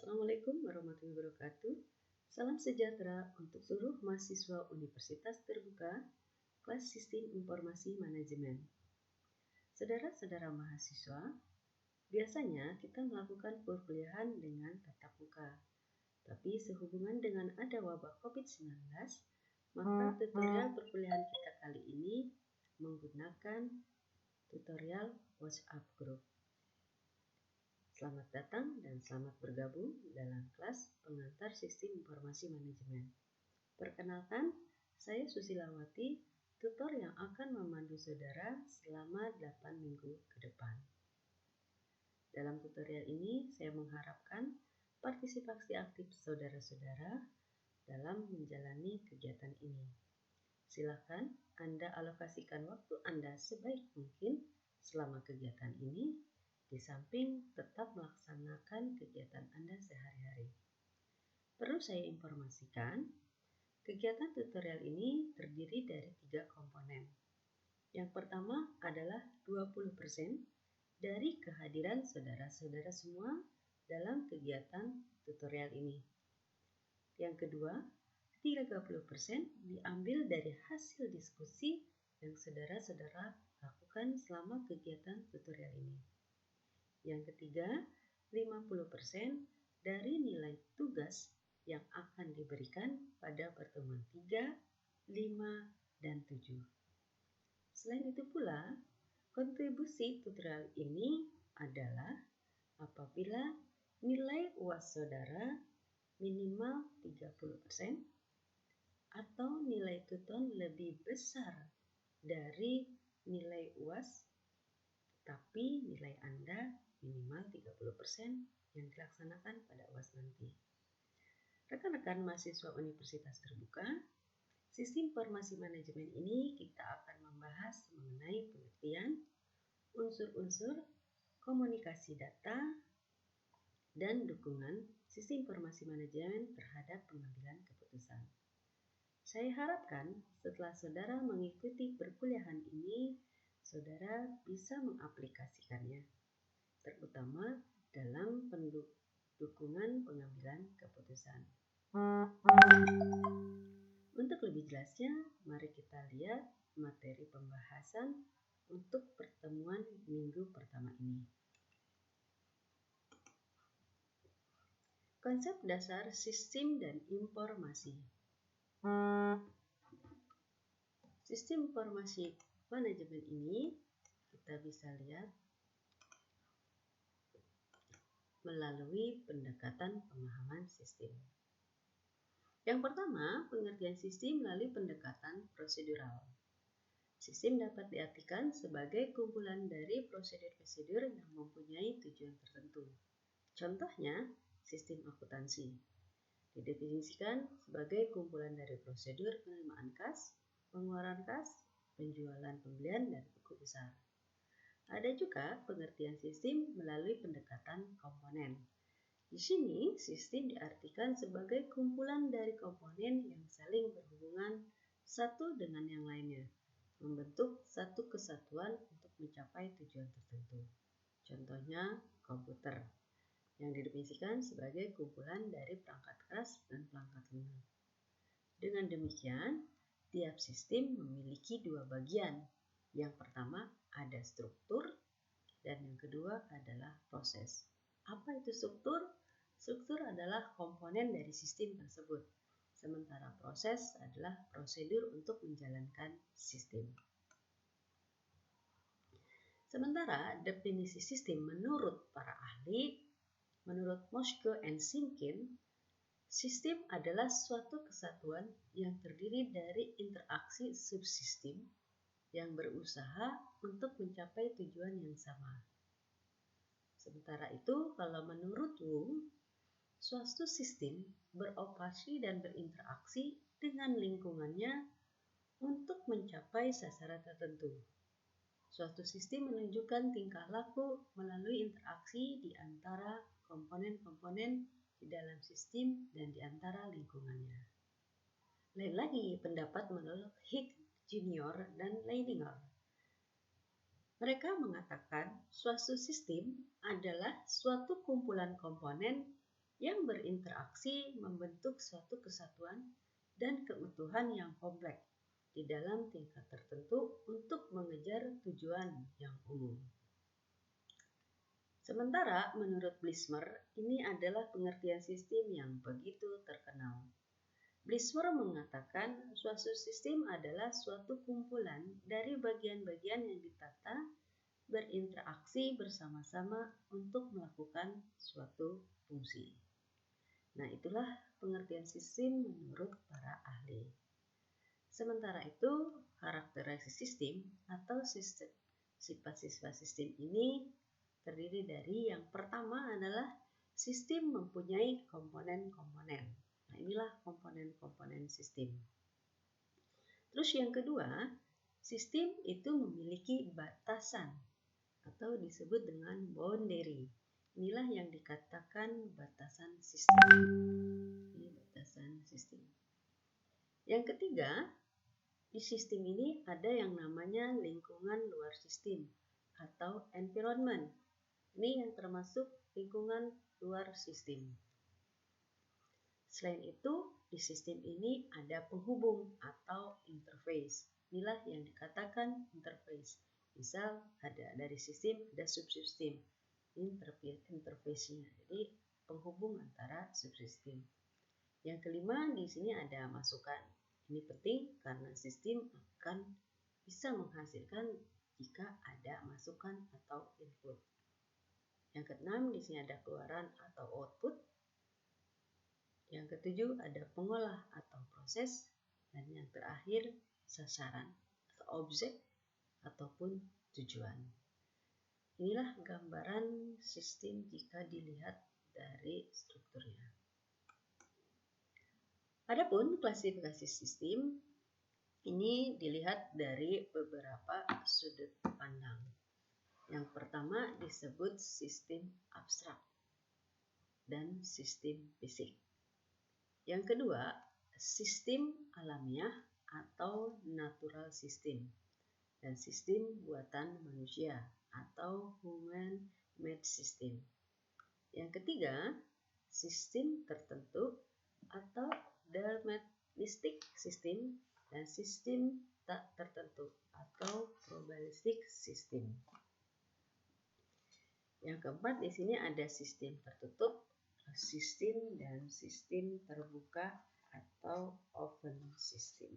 Assalamualaikum warahmatullahi wabarakatuh. Salam sejahtera untuk seluruh mahasiswa Universitas Terbuka, kelas Sistem Informasi Manajemen. Saudara-saudara mahasiswa, biasanya kita melakukan perkuliahan dengan tatap muka. Tapi sehubungan dengan ada wabah COVID-19, maka tutorial perkuliahan kita kali ini menggunakan tutorial WhatsApp Group. Selamat datang dan selamat bergabung dalam kelas pengantar Sistem Informasi Manajemen. Perkenalkan, saya Susilawati, tutor yang akan memandu saudara selama 8 minggu ke depan. Dalam tutorial ini, saya mengharapkan partisipasi aktif saudara-saudara dalam menjalani kegiatan ini. Silakan Anda alokasikan waktu Anda sebaik mungkin selama kegiatan ini, di samping tetap melaksanakan kegiatan Anda sehari-hari. Perlu saya informasikan, kegiatan tutorial ini terdiri dari 3 komponen. Yang pertama adalah 20% dari kehadiran saudara-saudara semua dalam kegiatan tutorial ini. Yang kedua, 30% diambil dari hasil diskusi yang saudara-saudara lakukan selama kegiatan tutorial ini. Yang ketiga, 50% dari nilai tugas yang akan diberikan pada pertemuan 3, 5, dan 7. Selain itu pula, kontribusi tutorial ini adalah apabila nilai UAS saudara minimal 30% atau nilai tuton lebih besar dari nilai UAS, tapi nilai Anda minimal 30% yang dilaksanakan pada UAS nanti. Rekan-rekan mahasiswa Universitas Terbuka, Sistem Informasi Manajemen ini kita akan membahas mengenai pengertian, unsur-unsur, komunikasi data, dan dukungan Sistem Informasi Manajemen terhadap pengambilan keputusan. Saya harapkan setelah saudara mengikuti perkuliahan ini, saudara bisa mengaplikasikannya, terutama dalam dukungan pengambilan keputusan. Untuk lebih jelasnya, mari kita lihat materi pembahasan untuk pertemuan minggu pertama ini. Konsep dasar sistem dan informasi. Sistem informasi manajemen ini kita bisa lihat melalui pendekatan pemahaman sistem. Yang pertama, pengertian sistem melalui pendekatan prosedural. Sistem dapat diartikan sebagai kumpulan dari prosedur-prosedur yang mempunyai tujuan tertentu. Contohnya, sistem akuntansi didefinisikan sebagai kumpulan dari prosedur penerimaan kas, pengeluaran kas, penjualan, pembelian, dan buku besar. Ada juga pengertian sistem melalui pendekatan komponen. Di sini, sistem diartikan sebagai kumpulan dari komponen yang saling berhubungan satu dengan yang lainnya, membentuk satu kesatuan untuk mencapai tujuan tertentu. Contohnya, komputer yang didefinisikan sebagai kumpulan dari perangkat keras dan perangkat lunak. Dengan demikian, tiap sistem memiliki 2 bagian. Yang pertama ada struktur dan yang kedua adalah proses. Apa itu struktur? Struktur adalah komponen dari sistem tersebut, sementara proses adalah prosedur untuk menjalankan sistem. Sementara definisi sistem menurut para ahli, menurut Moschke and Sinkin, sistem adalah suatu kesatuan yang terdiri dari interaksi subsistem yang berusaha untuk mencapai tujuan yang sama. Sementara itu, kalau menurut Wu, suatu sistem beroperasi dan berinteraksi dengan lingkungannya untuk mencapai sasaran tertentu. Suatu sistem menunjukkan tingkah laku melalui interaksi di antara komponen-komponen di dalam sistem dan di antara lingkungannya. Lain lagi pendapat menurut Hicks Junior dan Leininger. Mereka mengatakan suatu sistem adalah suatu kumpulan komponen yang berinteraksi membentuk suatu kesatuan dan keutuhan yang kompleks di dalam tingkat tertentu untuk mengejar tujuan yang umum. Sementara menurut Blismer, ini adalah pengertian sistem yang begitu terkenal. Blismer mengatakan suatu sistem adalah suatu kumpulan dari bagian-bagian yang ditata berinteraksi bersama-sama untuk melakukan suatu fungsi. Nah, itulah pengertian sistem menurut para ahli. Sementara itu, karakteristik sistem atau sifat-sifat sistem ini terdiri dari yang pertama adalah sistem mempunyai komponen-komponen. Nah, inilah komponen-komponen sistem. Terus yang kedua, sistem itu memiliki batasan atau disebut dengan boundary. Inilah yang dikatakan batasan sistem. Ini batasan sistem. Yang ketiga, di sistem ini ada yang namanya lingkungan luar sistem atau environment. Ini yang termasuk lingkungan luar sistem. Selain itu, di sistem ini ada penghubung atau interface. Inilah yang dikatakan interface. Misal ada dari sistem ada subsistem. Interface-nya. Jadi penghubung antara subsistem. Yang kelima di sini ada masukan. Ini penting karena sistem akan bisa menghasilkan jika ada masukan atau input. Yang keenam di sini ada keluaran atau output. Yang ketujuh ada pengolah atau proses. Dan yang terakhir sasaran atau objek ataupun tujuan. Inilah gambaran sistem jika dilihat dari strukturnya. Adapun klasifikasi sistem ini dilihat dari beberapa sudut pandang. Yang pertama disebut sistem abstrak dan sistem fisik. Yang kedua, sistem alamiah atau natural system dan sistem buatan manusia atau human-made system. Yang ketiga, sistem tertentu atau deterministic system dan sistem tak tertentu atau probabilistic system. Yang keempat di sini ada sistem tertutup, sistem dan sistem terbuka atau open system.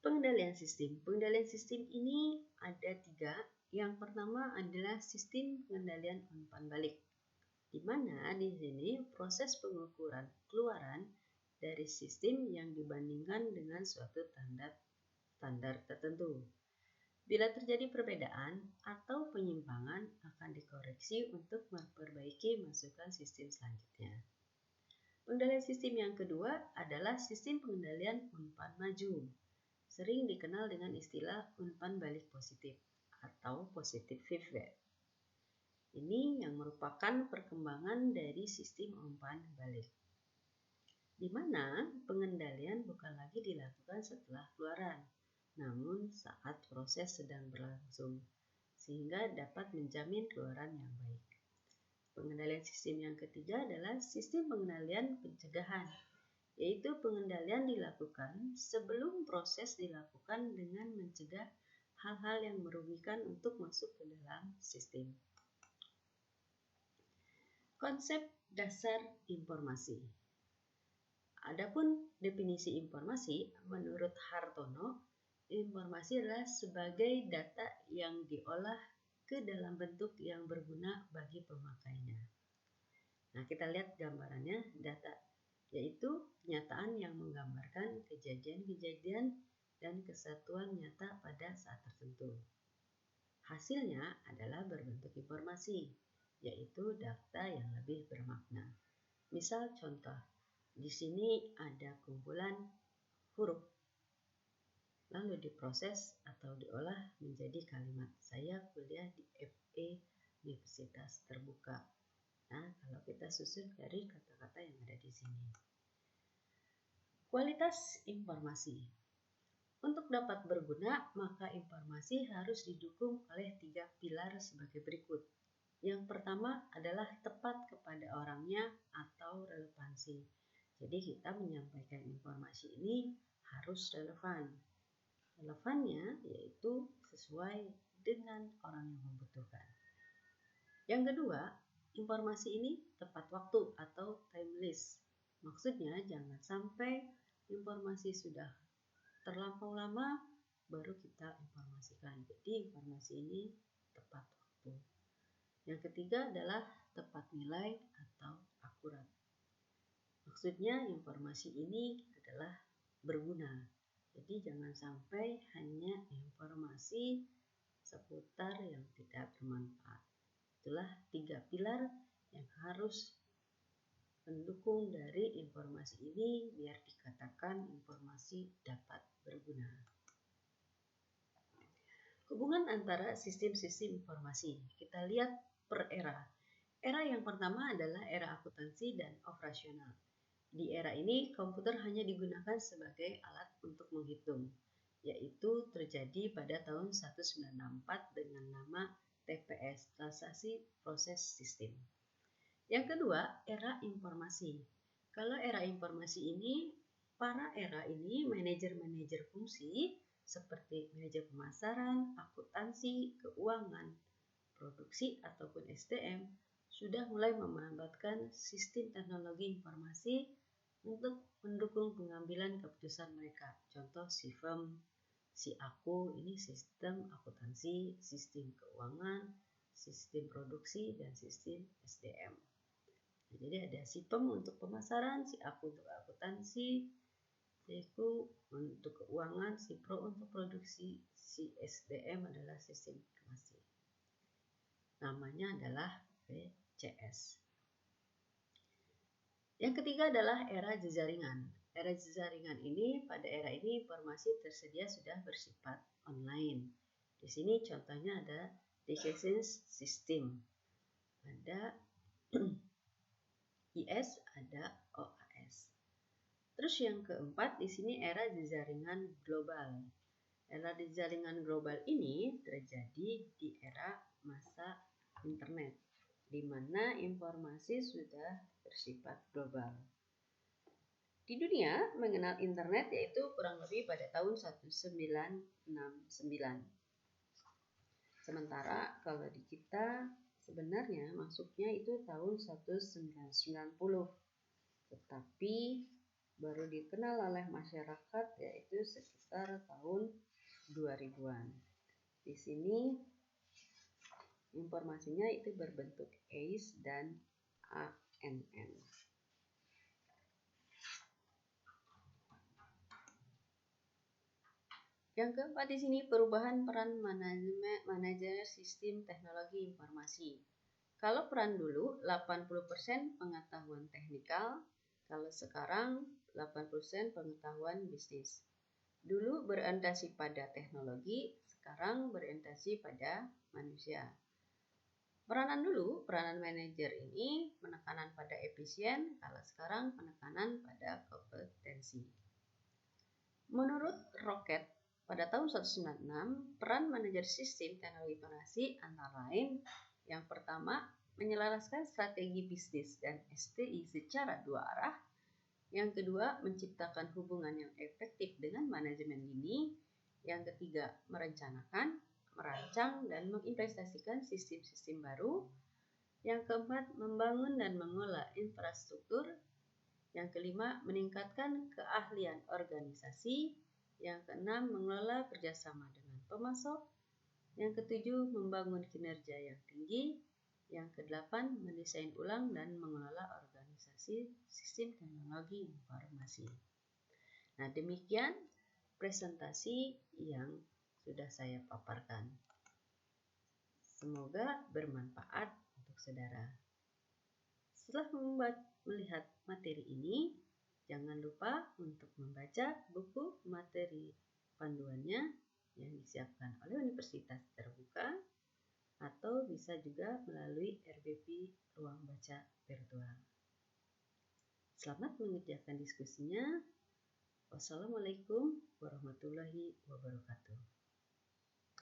Pengendalian sistem. Pengendalian sistem ini ada 3. Yang pertama adalah sistem pengendalian umpan balik, di mana di sini proses pengukuran keluaran dari sistem yang dibandingkan dengan suatu standar tertentu. Bila terjadi perbedaan atau penyimpangan akan dikoreksi untuk memperbaiki masukan sistem selanjutnya. Pengendalian sistem yang kedua adalah sistem pengendalian umpan maju. Sering dikenal dengan istilah umpan balik positif atau positive feedback. Ini yang merupakan perkembangan dari sistem umpan balik, di mana pengendalian bukan lagi dilakukan setelah keluaran, namun saat proses sedang berlangsung, sehingga dapat menjamin keluaran yang baik. Pengendalian sistem yang ketiga adalah sistem pengendalian pencegahan, yaitu pengendalian dilakukan sebelum proses dilakukan dengan mencegah hal-hal yang merugikan untuk masuk ke dalam sistem. Konsep dasar informasi. Adapun definisi informasi, menurut Hartono, informasi adalah sebagai data yang diolah ke dalam bentuk yang berguna bagi pemakainya. Nah, kita lihat gambarannya, data yaitu kenyataan yang menggambarkan kejadian-kejadian dan kesatuan nyata pada saat tertentu. Hasilnya adalah berbentuk informasi, yaitu data yang lebih bermakna. Misal contoh, di sini ada kumpulan huruf, lalu diproses atau diolah menjadi kalimat. Saya kuliah di FE Universitas Terbuka. Nah, kalau kita susun dari kata-kata yang ada di sini. Kualitas informasi. Untuk dapat berguna, maka informasi harus didukung oleh 3 pilar sebagai berikut. Yang pertama adalah tepat kepada orangnya atau relevansi. Jadi kita menyampaikan informasi ini harus relevan. Relevannya yaitu sesuai dengan orang yang membutuhkan. Yang kedua, informasi ini tepat waktu atau timeless. Maksudnya jangan sampai informasi sudah terlampau lama baru kita informasikan. Jadi informasi ini tepat waktu. Yang ketiga adalah tepat nilai atau akurat. Maksudnya informasi ini adalah berguna. Jadi jangan sampai hanya informasi seputar yang tidak bermanfaat. Itulah 3 pilar yang harus mendukung dari informasi ini biar dikatakan informasi dapat berguna. Hubungan antara sistem-sistem informasi. Kita lihat per era. Era yang pertama adalah era akuntansi dan operasional. Di era ini, komputer hanya digunakan sebagai alat untuk menghitung, yaitu terjadi pada tahun 1964 dengan nama TPS, Transaksi Proses System. Yang kedua, era informasi. Kalau era informasi ini, para era ini manajer-manajer fungsi seperti manajer pemasaran, akuntansi, keuangan, produksi ataupun SDM sudah mulai memanfaatkan sistem teknologi informasi untuk mendukung pengambilan keputusan mereka. Contoh SIFM, SIAKU, ini sistem akuntansi, sistem keuangan, sistem produksi, dan sistem SDM. Jadi ada SIPEM untuk pemasaran, SIAKU untuk akuntansi, SIAKU untuk keuangan, SIPRO untuk produksi, SDM adalah sistem informasi. Namanya adalah PCS. Yang ketiga adalah era jejaringan. Era jejaringan ini, pada era ini informasi tersedia sudah bersifat online. Di sini contohnya ada decision system, ada IS, ada OAS. Terus yang keempat di sini era jejaringan global. Era jejaringan global ini terjadi di era masa internet, di mana informasi sudah bersifat global. Di dunia mengenal internet yaitu kurang lebih pada tahun 1969. Sementara kalau di kita sebenarnya masuknya itu tahun 1990. Tetapi baru dikenal oleh masyarakat yaitu sekitar tahun 2000-an. Di sini informasinya itu berbentuk ACE dan ANN. Yang keempat di sini perubahan peran manajer sistem teknologi informasi. Kalau peran dulu 80% pengetahuan teknikal, kalau sekarang 80% pengetahuan bisnis. Dulu berorientasi pada teknologi, sekarang berorientasi pada manusia. Peranan manajer ini penekanan pada efisien, kalau sekarang penekanan pada kompetensi. Menurut Rocket, pada tahun 1996, peran manajer sistem teknologi informasi antara lain yang pertama, menyelaraskan strategi bisnis dan STI secara dua arah. Yang kedua, menciptakan hubungan yang efektif dengan manajemen dini. Yang ketiga, merencanakan, merancang, dan menginvestasikan sistem-sistem baru. Yang keempat, membangun dan mengelola infrastruktur. Yang kelima, meningkatkan keahlian organisasi. Yang keenam, mengelola kerjasama dengan pemasok. Yang ketujuh, membangun kinerja yang tinggi. Yang kedelapan, mendesain ulang dan mengelola organisasi sistem teknologi informasi. Nah, demikian presentasi yang sudah saya paparkan. Semoga bermanfaat untuk saudara. Setelah melihat materi ini, jangan lupa untuk membaca buku materi panduannya yang disiapkan oleh Universitas Terbuka atau bisa juga melalui RBP Ruang Baca Virtual. Selamat mengerjakan diskusinya. Wassalamualaikum warahmatullahi wabarakatuh.